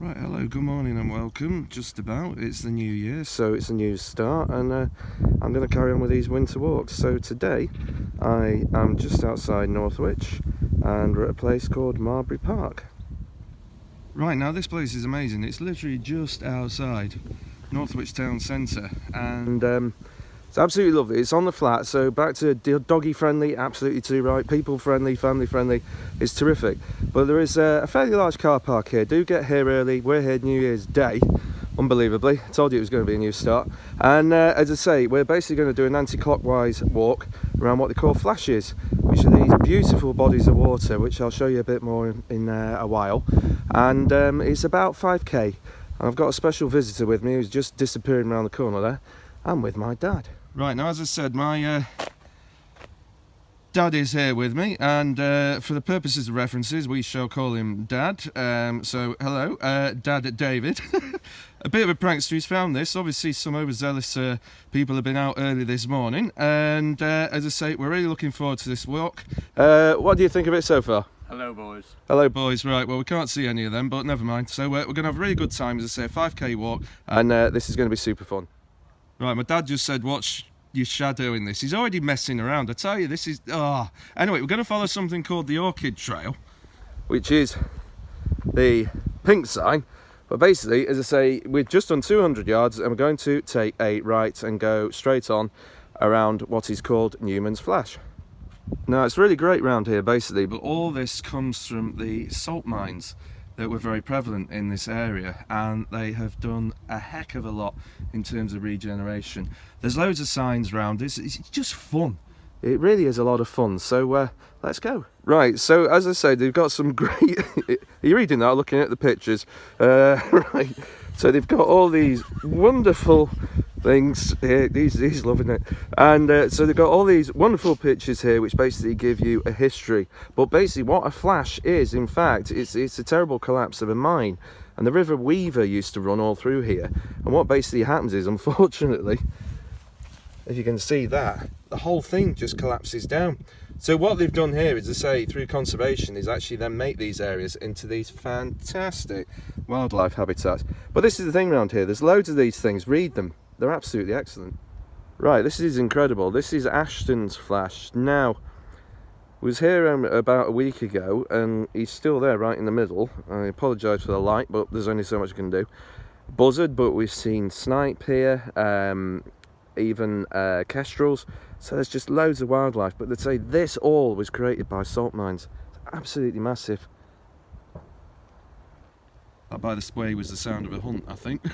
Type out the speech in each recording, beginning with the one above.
Right, hello, good morning and welcome. Just about, it's the new year, so it's a new start, and I'm going to carry on with these winter walks. So today I am just outside Northwich and we're at a place called Marbury Park. Right, now this place is amazing. It's literally just outside Northwich town centre, and it's absolutely lovely. It's on the flat, so back to doggy friendly, absolutely too right, people friendly, family friendly. It's terrific. But there is a fairly large car park here. Do get here early. We're here New Year's Day, unbelievably. I told you it was going to be a new start. And as I say, we're basically going to do an anti-clockwise walk around what they call flashes, which are these beautiful bodies of water, which I'll show you a bit more in a while. And it's about 5k. And I've got a special visitor with me who's just disappearing around the corner there. I'm with my dad. Right, now as I said, my dad is here with me, and for the purposes of references we shall call him Dad. So hello, Dad David. A bit of a prankster. He's found this. Obviously some overzealous people have been out early this morning, and as I say, we're really looking forward to this walk. What do you think of it so far? Hello boys. Hello boys. Right, well we can't see any of them, but never mind. So we're going to have a really good time, as I say, a 5k walk, and this is going to be super fun. Right, my dad just said, watch your shadow in this. He's already messing around. I tell you, this is... Anyway, we're going to follow something called the Orchid Trail, which is the pink sign. But basically, as I say, we're just done 200 yards, and we're going to take a right and go straight on around what is called Newman's Flash. Now, it's really great round here, basically, but all this comes from the salt mines that were very prevalent in this area, and they have done a heck of a lot in terms of regeneration. There's loads of signs around. It's just fun. It really is a lot of fun. So let's go. Right, so as I said, they've got some great... Are you reading that, looking at the pictures? Right, so they've got all these wonderful things here. He's loving it. And so they've got all these wonderful pictures here which basically give you a history. But basically what a flash is, in fact, it's a terrible collapse of a mine. And the River Weaver used to run all through here. And what basically happens is, unfortunately, if you can see that, the whole thing just collapses down. So what they've done here is, to say, through conservation, is actually then make these areas into these fantastic wildlife habitats. But this is the thing around here, there's loads of these things. Read them. They're absolutely excellent. Right, this is incredible. This is Ashton's Flash. Now, was here about a week ago, and he's still there right in the middle. I apologise for the light, but there's only so much I can do. Buzzard, but we've seen snipe here, even kestrels. So there's just loads of wildlife. But they'd say this all was created by salt mines. It's absolutely massive. That, by the way, was the sound of a hunt, I think.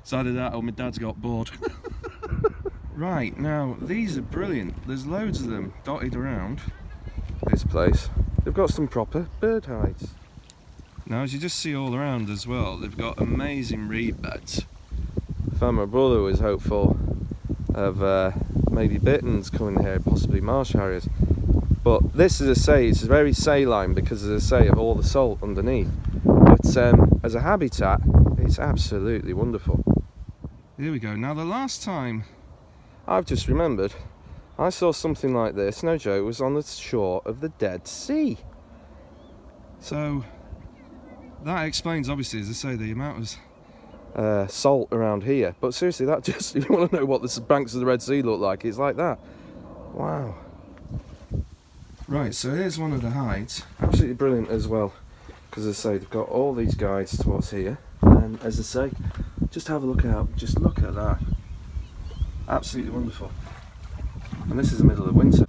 It's either that or my dad's got bored. Right, now these are brilliant. There's loads of them dotted around this place. They've got some proper bird hides. Now, as you just see all around as well, they've got amazing reed beds. I found my brother was hopeful of maybe bitterns coming here, possibly marsh harriers. But this, as I say, it's very saline because, as I say, of all the salt underneath. But as a habitat, it's absolutely wonderful. Here we go. Now, the last time, I've just remembered, I saw something like this, no joke, it was on the shore of the Dead Sea. So that explains, obviously, as I say, the amount of salt around here. But seriously, that just, if you want to know what the banks of the Red Sea look like, it's like that. Wow. Right, so here's one of the hides. Absolutely brilliant as well, because as I say, they've got all these guides towards here. And as I say, just have a look out, just look at that. Absolutely wonderful. And this is the middle of winter.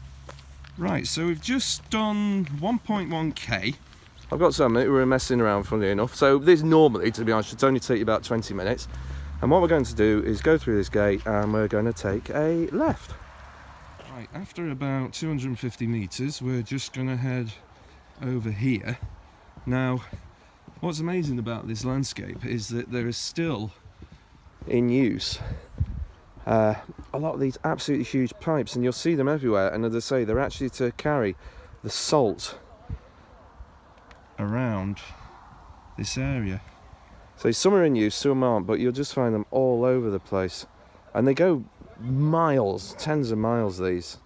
Right, so we've just done 1.1k. I've got some who were messing around, funnily enough. So this normally, to be honest, should only take you about 20 minutes. And what we're going to do is go through this gate and we're going to take a left. Right, after about 250 metres, we're just going to head over here. Now, what's amazing about this landscape is that there is still in use a lot of these absolutely huge pipes, and you'll see them everywhere. And as I say, they're actually to carry the salt around this area. So some are in use, some aren't, but you'll just find them all over the place. And they go miles, tens of miles, these.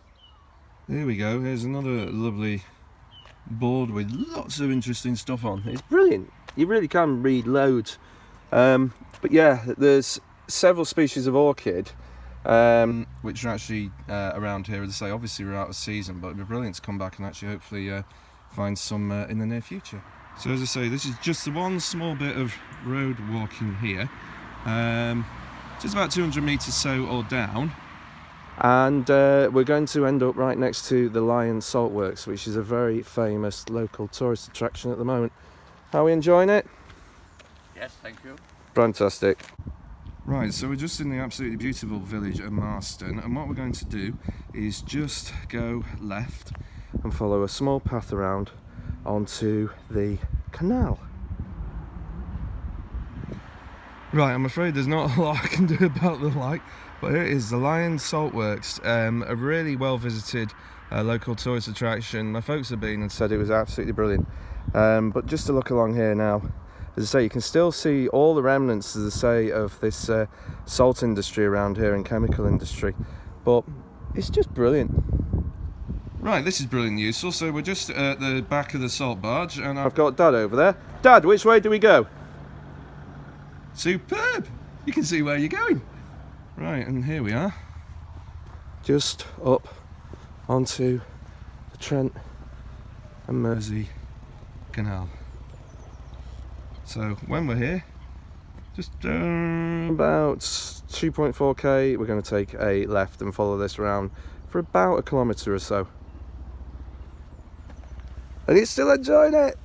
Here we go, here's another lovely board with lots of interesting stuff on. It's brilliant. You really can read loads. But yeah, there's several species of orchid which are actually around here. As I say, obviously we're out of season, but it'd be brilliant to come back and actually hopefully find some in the near future. So as I say, this is just the one small bit of road walking here. Just about 200 metres so or down. And we're going to end up right next to the Lion Salt Works, which is a very famous local tourist attraction at the moment. Are we enjoying it? Yes, thank you. Fantastic. Right, so we're just in the absolutely beautiful village of Marston, and what we're going to do is just go left and follow a small path around onto the canal. Right, I'm afraid there's not a lot I can do about the light, but here it is, the Lion Salt Works, a really well visited local tourist attraction. My folks have been and said it was absolutely brilliant. But just to look along here now, as I say, you can still see all the remnants, as I say, of this salt industry around here and chemical industry, but it's just brilliant. Right, this is brilliant news. Also, we're just at the back of the salt barge, and I've got Dad over there. Dad, which way do we go? Superb! You can see where you're going. Right, and here we are, just up onto the Trent and Mersey Canal. So when we're here, just about 2.4k, we're going to take a left and follow this around for about a kilometre or so. And he's still enjoying it!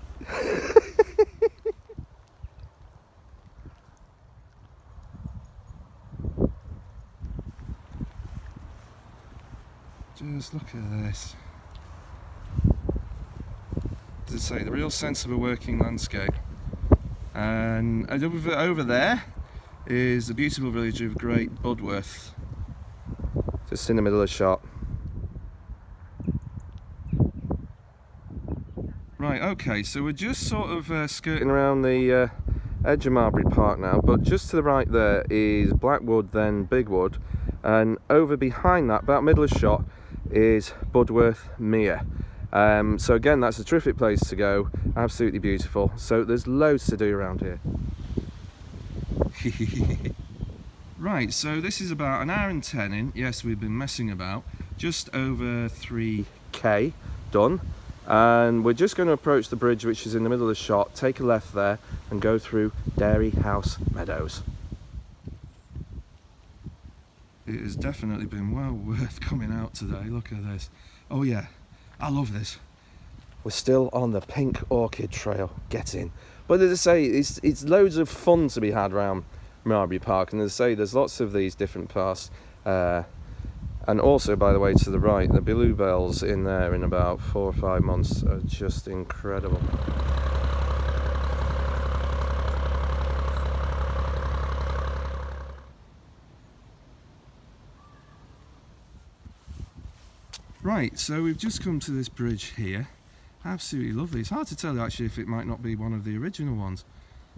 Just look at this. As I say, the real sense of a working landscape. And over there is the beautiful village of Great Budworth, just in the middle of the shot. Right, okay, so we're just sort of skirting around the edge of Marbury Park now, but just to the right there is Blackwood, then Bigwood, and over behind that, about middle of shot, is Budworth Mere. So again, that's a terrific place to go, absolutely beautiful. So there's loads to do around here. Right, so this is about an hour and 10 in. Yes, we've been messing about. Just over 3k done. And we're just going to approach the bridge, which is in the middle of the shot, take a left there and go through Dairy House Meadows. It has definitely been well worth coming out today. Look at this. Oh yeah, I love this. We're still on the Pink Orchid Trail. Get in. But as I say, it's loads of fun to be had around Marbury Park. And as I say, there's lots of these different paths. And also, by the way, to the right, the bluebells in there in about 4 or 5 months are just incredible. Right, so we've just come to this bridge here. Absolutely lovely. It's hard to tell actually if it might not be one of the original ones,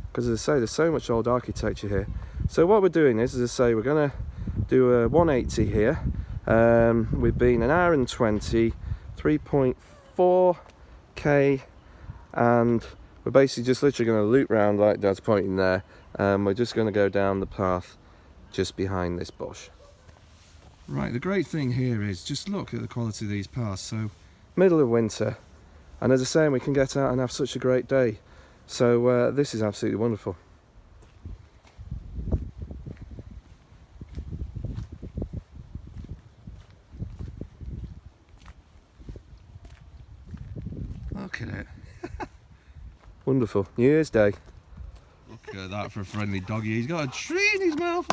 because as I say, there's so much old architecture here. So what we're doing is, as I say, we're going to do a 180 here. We've been an hour and 20, 3.4k, and we're basically just literally going to loop round like Dad's pointing there. We're just going to go down the path just behind this bush. Right, the great thing here is just look at the quality of these paths. So middle of winter, and as I say, we can get out and have such a great day. So this is absolutely wonderful. Look at it. Wonderful. New Year's Day. Look at that for a friendly doggy. He's got a tree in his mouth.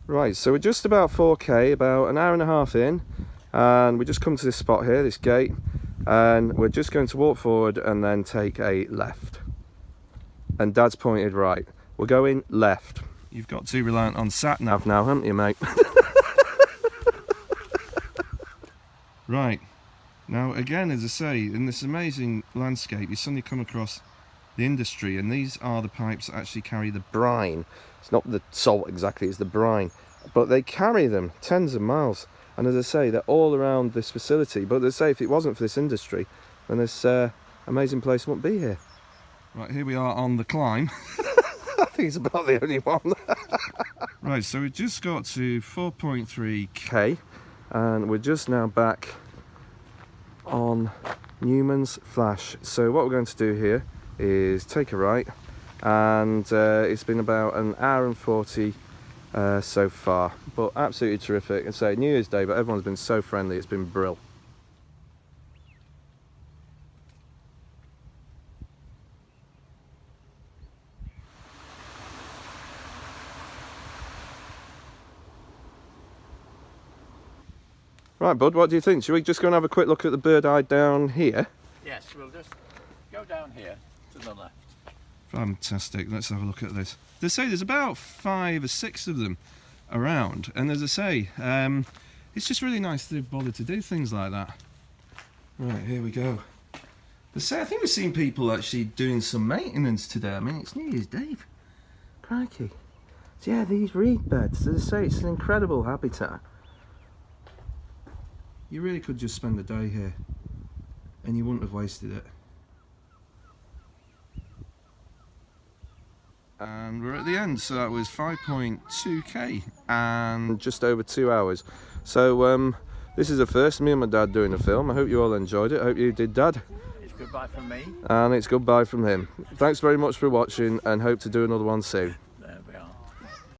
Right, so we're just about 4k, about an hour and a half in, and we just come to this spot here, this gate, and we're just going to walk forward and then take a left. And Dad's pointed right. We're going left. You've got too reliant on sat-nav now, haven't you, mate? Right, now again, as I say, in this amazing landscape, you suddenly come across the industry, and these are the pipes that actually carry the brine. It's not the salt exactly, it's the brine, but they carry them tens of miles, and as I say, they're all around this facility. But as I say, if it wasn't for this industry, then this amazing place wouldn't be here. Right, here we are on the climb. I think it's about the only one. Right, so we just got to 4.3k, and we're just now back on Newman's Flash. So what we're going to do here is take a right, and it's been about an hour and 40 so far, but absolutely terrific. And say New Year's Day, but everyone's been so friendly, it's been brill. Right, bud, what do you think? Should we just go and have a quick look at the bird eye down here? Yes, we'll just go down here to the left. Fantastic, let's have a look at this. They say there's about 5 or 6 of them around, and as I say, it's just really nice to bother to do things like that. Right, here we go. They say, I think we've seen people actually doing some maintenance today. I mean, it's New Year's Day. Crikey. So yeah, these reed beds, as I say, it's an incredible habitat. You really could just spend a day here and you wouldn't have wasted it. And we're at the end, so that was 5.2k and just over 2 hours. So this is the first, me and my dad doing a film. I hope you all enjoyed it. I hope you did, Dad. It's goodbye from me. And it's goodbye from him. Thanks very much for watching, and hope to do another one soon.